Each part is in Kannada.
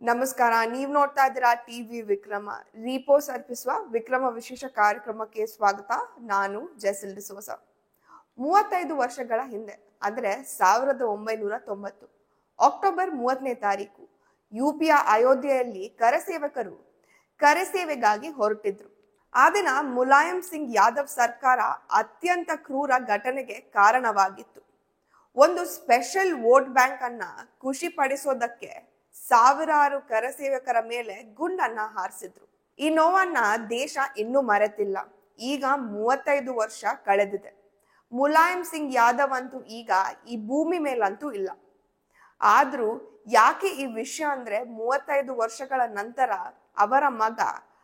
ನಮಸ್ಕಾರ. ನೀವು ನೋಡ್ತಾ ಇದ್ದೀರಾ ಟಿವಿ ವಿಕ್ರಮ. ರೀಪೋಸ್ ಅರ್ಪಿಸುವ ವಿಕ್ರಮ ವಿಶೇಷ ಕಾರ್ಯಕ್ರಮಕ್ಕೆ ಸ್ವಾಗತ. ನಾನು ಜೆಸಿಲ್ ಡಿಸೋಸ. 35 ವರ್ಷಗಳ ಹಿಂದೆ ಅಂದ್ರೆ 1990 ಅಕ್ಟೋಬರ್ 30ನೇ ತಾರೀಕು ಯುಪಿಯ ಅಯೋಧ್ಯೆಯಲ್ಲಿ ಕರಸೇವಕರು ಕರೆಸೇವೆಗಾಗಿ ಹೊರಟಿದ್ರು. ಆ ದಿನ ಮುಲಾಯಂ ಸಿಂಗ್ ಯಾದವ್ ಸರ್ಕಾರ ಅತ್ಯಂತ ಕ್ರೂರ ಘಟನೆಗೆ ಕಾರಣವಾಗಿತ್ತು. ಒಂದು ಸ್ಪೆಷಲ್ ವೋಟ್ ಬ್ಯಾಂಕ್ ಅನ್ನ ಖುಷಿ ಪಡಿಸೋದಕ್ಕೆ ಸಾವಿರಾರು ಕರಸೇವಕರ ಮೇಲೆ ಗುಂಡನ್ನ ಹಾರಿಸಿದ್ರು. ಈ ನೋವನ್ನ ದೇಶ ಇನ್ನೂ ಮರೆತಿಲ್ಲ. ಈಗ 35 ವರ್ಷ ಕಳೆದಿದೆ. ಮುಲಾಯಂ ಸಿಂಗ್ ಯಾದವ್ ಅಂತೂ ಈಗ ಈ ಭೂಮಿ ಮೇಲಂತೂ ಇಲ್ಲ. ಆದ್ರೂ ಯಾಕೆ ಈ ವಿಷಯ ಅಂದ್ರೆ 35 ವರ್ಷಗಳ ನಂತರ ಅವರ ಮಗ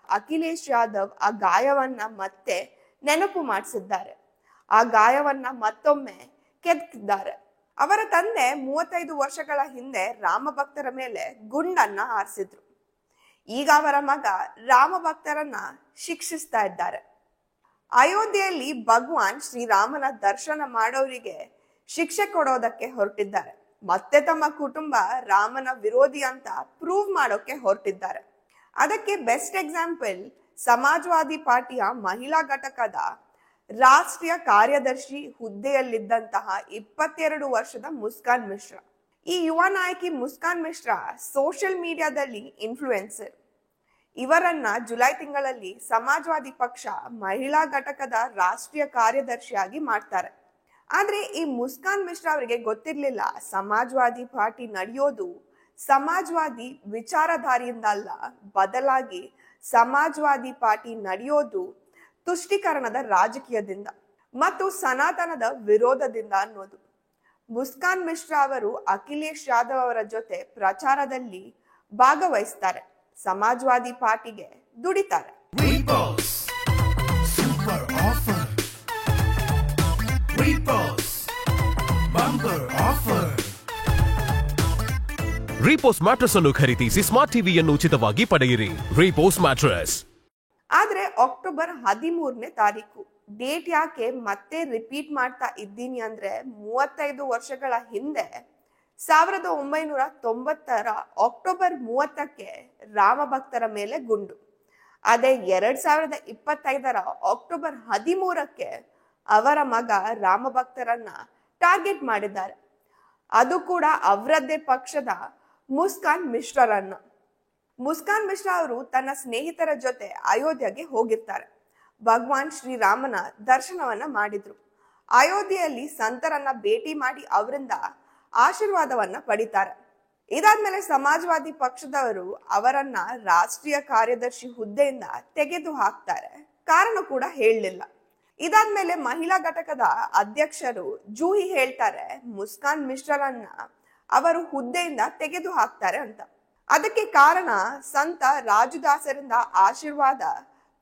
ಅಖಿಲೇಶ್ ಯಾದವ್ ಆ ಗಾಯವನ್ನ ಮತ್ತೆ ನೆನಪು ಮಾಡಿಸಿದ್ದಾರೆ. ಆ ಗಾಯವನ್ನ ಮತ್ತೊಮ್ಮೆ ಕೆದಕಿದ್ದಾರೆ. ಅವರ ತಂದೆ 35 ವರ್ಷಗಳ ಹಿಂದೆ ರಾಮ ಭಕ್ತರ ಮೇಲೆ ಗುಂಡನ್ನ ಹಾರಿಸಿದ್ರು. ಈಗ ಅವರ ಮಗ ರಾಮ ಭಕ್ತರನ್ನ ಶಿಕ್ಷಿಸ್ತಾ ಇದ್ದಾರೆ. ಅಯೋಧ್ಯೆಯಲ್ಲಿ ಭಗವಾನ್ ಶ್ರೀರಾಮನ ದರ್ಶನ ಮಾಡೋರಿಗೆ ಶಿಕ್ಷೆ ಕೊಡೋದಕ್ಕೆ ಹೊರಟಿದ್ದಾರೆ. ಮತ್ತೆ ತಮ್ಮ ಕುಟುಂಬ ರಾಮನ ವಿರೋಧಿ ಅಂತ ಪ್ರೂವ್ ಮಾಡೋಕೆ ಹೊರಟಿದ್ದಾರೆ. ಅದಕ್ಕೆ ಬೆಸ್ಟ್ ಎಕ್ಸಾಂಪಲ್ ಸಮಾಜವಾದಿ ಪಾರ್ಟಿಯ ಮಹಿಳಾ ಘಟಕದ ರಾಷ್ಟ್ರೀಯ ಕಾರ್ಯದರ್ಶಿ ಹುದ್ದೆಯಲ್ಲಿದ್ದಂತಹ 22 ವರ್ಷದ ಮುಸ್ಕಾನ್ ಮಿಶ್ರಾ. ಈ ಯುವ ನಾಯಕಿ ಮುಸ್ಕಾನ್ ಮಿಶ್ರಾ ಸೋಷಿಯಲ್ ಮೀಡಿಯಾದಲ್ಲಿ ಇನ್ಫ್ಲೂಯೆನ್ಸರ್. ಇವರನ್ನ ಜುಲೈ ತಿಂಗಳಲ್ಲಿ ಸಮಾಜವಾದಿ ಪಕ್ಷ ಮಹಿಳಾ ಘಟಕದ ರಾಷ್ಟ್ರೀಯ ಕಾರ್ಯದರ್ಶಿಯಾಗಿ ಮಾಡ್ತಾರೆ. ಆದ್ರೆ ಈ ಮುಸ್ಕಾನ್ ಮಿಶ್ರಾ ಅವರಿಗೆ ಗೊತ್ತಿರ್ಲಿಲ್ಲ ಸಮಾಜವಾದಿ ಪಾರ್ಟಿ ನಡೆಯೋದು ಸಮಾಜವಾದಿ ವಿಚಾರಧಾರಿಯಿಂದ ಅಲ್ಲ, ಬದಲಾಗಿ ಸಮಾಜವಾದಿ ಪಾರ್ಟಿ ನಡೆಯೋದು ತುಷ್ಟೀಕರಣದ ರಾಜಕೀಯದಿಂದ ಮತ್ತು ಸನಾತನದ ವಿರೋಧದಿಂದ ಅನ್ನೋದು. ಮುಸ್ಕಾನ್ ಮಿಶ್ರಾ ಅವರು ಅಖಿಲೇಶ್ ಯಾದವ್ ಅವರ ಜೊತೆ ಪ್ರಚಾರದಲ್ಲಿ ಭಾಗವಹಿಸ್ತಾರೆ. ಸಮಾಜವಾದಿ ಪಾರ್ಟಿಗೆ ದುಡಿತಾರೆ. ರೀಪೋಸ್ ಮ್ಯಾಟ್ರೆಸ್ ಅನ್ನು ಖರೀದಿಸಿ ಸ್ಮಾರ್ಟ್ ಟಿವಿಯನ್ನು ಉಚಿತವಾಗಿ ಪಡೆಯಿರಿ. ರೀಪೋಸ್ ಮ್ಯಾಟ್ರೆಸ್. ಆದ್ರೆ ಅಕ್ಟೋಬರ್ 13ನೇ ತಾರೀಕು ಡೇಟ್ ಯಾಕೆ ಮತ್ತೆ ರಿಪೀಟ್ ಮಾಡ್ತಾ ಇದ್ದೀನಿ ಅಂದ್ರೆ 35 ವರ್ಷಗಳ ಹಿಂದೆ 1990 ಅಕ್ಟೋಬರ್ 30ಕ್ಕೆ ರಾಮ ಭಕ್ತರ ಮೇಲೆ ಗುಂಡು. ಅದೇ 2025 ಅಕ್ಟೋಬರ್ 13ಕ್ಕೆ ಅವರ ಮಗ ರಾಮ ಭಕ್ತರನ್ನ ಟಾರ್ಗೆಟ್ ಮಾಡಿದ್ದಾರೆ. ಅದು ಕೂಡ ಅವರದ್ದೇ ಪಕ್ಷದ ಮುಸ್ಕಾನ್ ಮಿಶ್ರರನ್ನ. ಮುಸ್ಕಾನ್ ಮಿಶ್ರಾ ಅವರು ತನ್ನ ಸ್ನೇಹಿತರ ಜೊತೆ ಅಯೋಧ್ಯೆಗೆ ಹೋಗಿರ್ತಾರೆ. ಭಗವಾನ್ ಶ್ರೀರಾಮನ ದರ್ಶನವನ್ನ ಮಾಡಿದ್ರು. ಅಯೋಧ್ಯೆಯಲ್ಲಿ ಸಂತರನ್ನ ಭೇಟಿ ಮಾಡಿ ಅವರಿಂದ ಆಶೀರ್ವಾದವನ್ನ ಪಡಿತಾರೆ. ಇದಾದ್ಮೇಲೆ ಸಮಾಜವಾದಿ ಪಕ್ಷದವರು ಅವರನ್ನ ರಾಷ್ಟ್ರೀಯ ಕಾರ್ಯದರ್ಶಿ ಹುದ್ದೆಯಿಂದ ತೆಗೆದು ಹಾಕ್ತಾರೆ. ಕಾರಣ ಕೂಡ ಹೇಳಲಿಲ್ಲ. ಇದಾದ್ಮೇಲೆ ಮಹಿಳಾ ಘಟಕದ ಅಧ್ಯಕ್ಷರು ಜೂಹಿ ಹೇಳ್ತಾರೆ ಮುಸ್ಕಾನ್ ಮಿಶ್ರರನ್ನ ಅವರು ಹುದ್ದೆಯಿಂದ ತೆಗೆದು ಹಾಕ್ತಾರೆ ಅಂತ. ಅದಕ್ಕೆ ಕಾರಣ ಸಂತ ರಾಜುದಾಸರಿಂದ ಆಶೀರ್ವಾದ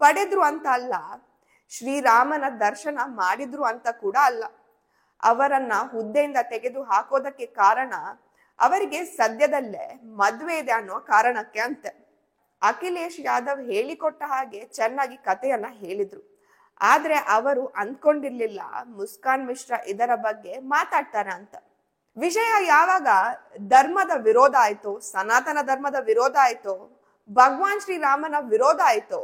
ಪಡೆದ್ರು ಅಂತ ಅಲ್ಲ, ಶ್ರೀರಾಮನ ದರ್ಶನ ಮಾಡಿದ್ರು ಅಂತ ಕೂಡ ಅಲ್ಲ. ಅವರನ್ನ ಹುದ್ದೆಯಿಂದ ತೆಗೆದು ಹಾಕೋದಕ್ಕೆ ಕಾರಣ ಅವರಿಗೆ ಸದ್ಯದಲ್ಲೇ ಮದ್ವೆ ಇದೆ ಅನ್ನೋ ಕಾರಣಕ್ಕೆ ಅಂತೆ. ಅಖಿಲೇಶ್ ಯಾದವ್ ಹೇಳಿಕೊಟ್ಟ ಹಾಗೆ ಚೆನ್ನಾಗಿ ಕಥೆಯನ್ನ ಹೇಳಿದ್ರು. ಆದ್ರೆ ಅವರು ಅಂದ್ಕೊಂಡಿರ್ಲಿಲ್ಲ ಮುಸ್ಕಾನ್ ಮಿಶ್ರಾ ಇದರ ಬಗ್ಗೆ ಮಾತಾಡ್ತಾರೆ ಅಂತ. ವಿಷಯ ಯಾವಾಗ ಧರ್ಮದ ವಿರೋಧ ಆಯ್ತೋ, ಸನಾತನ ಧರ್ಮದ ವಿರೋಧ ಆಯ್ತೋ, ಭಗವಾನ್ ಶ್ರೀರಾಮನ ವಿರೋಧ ಆಯ್ತೋ,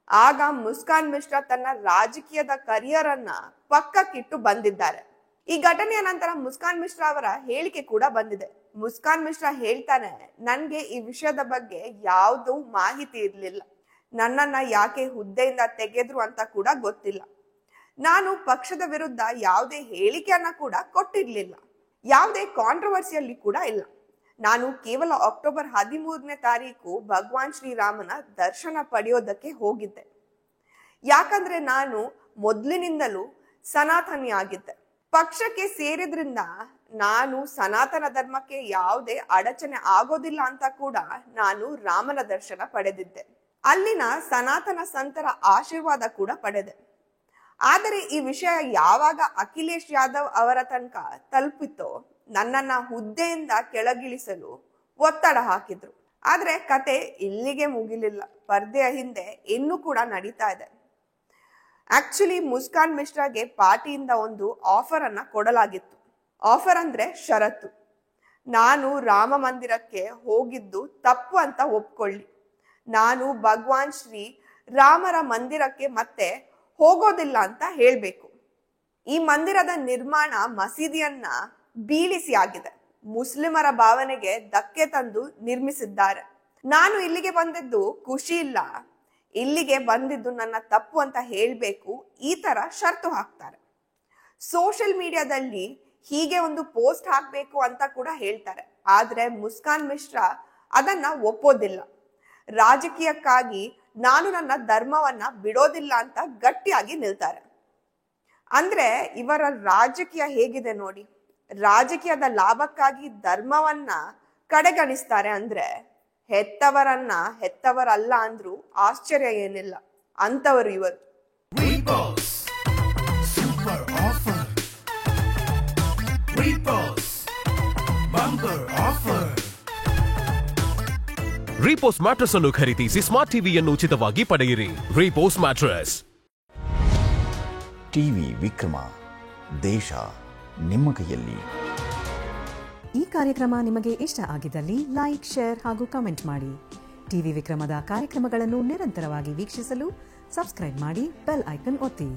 ಆಗ ಮುಸ್ಕಾನ್ ಮಿಶ್ರಾ ತನ್ನ ರಾಜಕೀಯದ ಕರಿಯರ್ ಅನ್ನ ಪಕ್ಕಕ್ಕಿಟ್ಟು ಬಂದಿದ್ದಾರೆ. ಈ ಘಟನೆಯ ನಂತರ ಮುಸ್ಕಾನ್ ಮಿಶ್ರಾ ಅವರ ಹೇಳಿಕೆ ಕೂಡ ಬಂದಿದೆ. ಮುಸ್ಕಾನ್ ಮಿಶ್ರಾ ಹೇಳ್ತಾನೆ, ನನ್ಗೆ ಈ ವಿಷಯದ ಬಗ್ಗೆ ಯಾವ್ದು ಮಾಹಿತಿ ಇರ್ಲಿಲ್ಲ. ನನ್ನನ್ನ ಯಾಕೆ ಹುದ್ದೆಯಿಂದ ತೆಗೆದ್ರು ಅಂತ ಕೂಡ ಗೊತ್ತಿಲ್ಲ. ನಾನು ಪಕ್ಷದ ವಿರುದ್ಧ ಯಾವುದೇ ಹೇಳಿಕೆಯನ್ನ ಕೂಡ ಕೊಟ್ಟಿರ್ಲಿಲ್ಲ. ಯಾವುದೇ ಕಾಂಟ್ರವರ್ಸಿಯಲ್ಲಿ ಕೂಡ ಇಲ್ಲ. ನಾನು ಕೇವಲ ಅಕ್ಟೋಬರ್ 13ನೇ ತಾರೀಕು ಭಗವಾನ್ ಶ್ರೀರಾಮನ ದರ್ಶನ ಪಡೆಯೋದಕ್ಕೆ ಹೋಗಿದ್ದೆ. ಯಾಕಂದ್ರೆ ನಾನು ಮೊದಲಿನಿಂದಲೂ ಸನಾತನಿ ಆಗಿದ್ದೆ. ಪಕ್ಷಕ್ಕೆ ಸೇರಿದ್ರಿಂದ ನಾನು ಸನಾತನ ಧರ್ಮಕ್ಕೆ ಯಾವುದೇ ಅಡಚಣೆ ಆಗೋದಿಲ್ಲ ಅಂತ ಕೂಡ ನಾನು ರಾಮನ ದರ್ಶನ ಪಡೆದಿದ್ದೆ. ಅಲ್ಲಿನ ಸನಾತನ ಸಂತರ ಆಶೀರ್ವಾದ ಕೂಡ ಪಡೆದೆ. ಆದರೆ ಈ ವಿಷಯ ಯಾವಾಗ ಅಖಿಲೇಶ್ ಯಾದವ್ ಅವರ ತನಕ ತಲುಪಿತೋ ನನ್ನನ್ನ ಹುದ್ದೆಯಿಂದ ಕೆಳಗಿಳಿಸಲು ಒತ್ತಡ ಹಾಕಿದ್ರು. ಆದ್ರೆ ಕತೆ ಇಲ್ಲಿಗೆ ಮುಗಿಲಿಲ್ಲ. ಪರ್ದೆಯ ಹಿಂದೆ ಇನ್ನೂ ಕೂಡ ನಡೀತಾ ಇದೆ. ಆಕ್ಚುಲಿ ಮುಸ್ಕಾನ್ ಮಿಶ್ರಾಗೆ ಪಾರ್ಟಿಯಿಂದ ಒಂದು ಆಫರ್ ಅನ್ನ ಕೊಡಲಾಗಿತ್ತು. ಆಫರ್ ಅಂದ್ರೆ ಷರತ್ತು. ನಾನು ರಾಮ ಮಂದಿರಕ್ಕೆ ಹೋಗಿದ್ದು ತಪ್ಪು ಅಂತ ಒಪ್ಕೊಳ್ಳಿ. ನಾನು ಭಗವಾನ್ ಶ್ರೀ ರಾಮರ ಮಂದಿರಕ್ಕೆ ಮತ್ತೆ ಹೋಗೋದಿಲ್ಲ ಅಂತ ಹೇಳ್ಬೇಕು. ಈ ಮಂದಿರದ ನಿರ್ಮಾಣ ಮಸೀದಿಯನ್ನ ಬೀಳಿಸಿ ಆಗಿದೆ. ಮುಸ್ಲಿಮರ ಭಾವನೆಗೆ ಧಕ್ಕೆ ತಂದು ನಿರ್ಮಿಸಿದ್ದಾರೆ. ನಾನು ಇಲ್ಲಿಗೆ ಬಂದಿದ್ದು ಖುಷಿ ಇಲ್ಲ, ಇಲ್ಲಿಗೆ ಬಂದಿದ್ದು ನನ್ನ ತಪ್ಪು ಅಂತ ಹೇಳ್ಬೇಕು, ಈ ತರ ಷರತ್ತು ಹಾಕ್ತಾರೆ. ಸೋಷಿಯಲ್ ಮೀಡಿಯಾದಲ್ಲಿ ಹೀಗೆ ಒಂದು ಪೋಸ್ಟ್ ಹಾಕ್ಬೇಕು ಅಂತ ಕೂಡ ಹೇಳ್ತಾರೆ. ಆದ್ರೆ ಮುಸ್ಕಾನ್ ಮಿಶ್ರಾ ಅದನ್ನ ಒಪ್ಪೋದಿಲ್ಲ. ರಾಜಕೀಯಕ್ಕಾಗಿ ನಾನು ನನ್ನ ಧರ್ಮವನ್ನ ಬಿಡೋದಿಲ್ಲ ಅಂತ ಗಟ್ಟಿಯಾಗಿ ನಿಲ್ತಾರೆ. ಅಂದ್ರೆ ಇವರ ರಾಜಕೀಯ ಹೇಗಿದೆ ನೋಡಿ. ರಾಜಕೀಯದ ಲಾಭಕ್ಕಾಗಿ ಧರ್ಮವನ್ನ ಕಡೆಗಣಿಸ್ತಾರೆ. ಅಂದ್ರೆ ಹೆತ್ತವರಲ್ಲ ಅಂದ್ರೂ ಆಶ್ಚರ್ಯ ಏನಿಲ್ಲ. ಅಂತವರು ಇವರು. ರೀಪೋಸ್ ಮ್ಯಾಟ್ರೆಸ್ ಅನ್ನು ಖರೀದಿಸಿ ಸ್ಮಾರ್ಟ್ ಟಿವಿಯನ್ನು ಉಚಿತವಾಗಿ ಪಡೆಯಿರಿ. ರೀಪೋಸ್ ಮ್ಯಾಟ್ರೆಸ್. ಟಿವಿ ವಿಕ್ರಮ, ದೇಶ ನಿಮ್ಮ ಕೈಯಲ್ಲಿ. ಈ ಕಾರ್ಯಕ್ರಮ ನಿಮಗೆ ಇಷ್ಟ ಆಗಿದ್ದಲ್ಲಿ ಲೈಕ್, ಶೇರ್ ಹಾಗೂ ಕಮೆಂಟ್ ಮಾಡಿ. ಟಿವಿ ವಿಕ್ರಮದ ಕಾರ್ಯಕ್ರಮಗಳನ್ನು ನಿರಂತರವಾಗಿ ವೀಕ್ಷಿಸಲು ಸಬ್ಸ್ಕ್ರೈಬ್ ಮಾಡಿ, ಬೆಲ್ ಐಕನ್ ಒತ್ತಿ.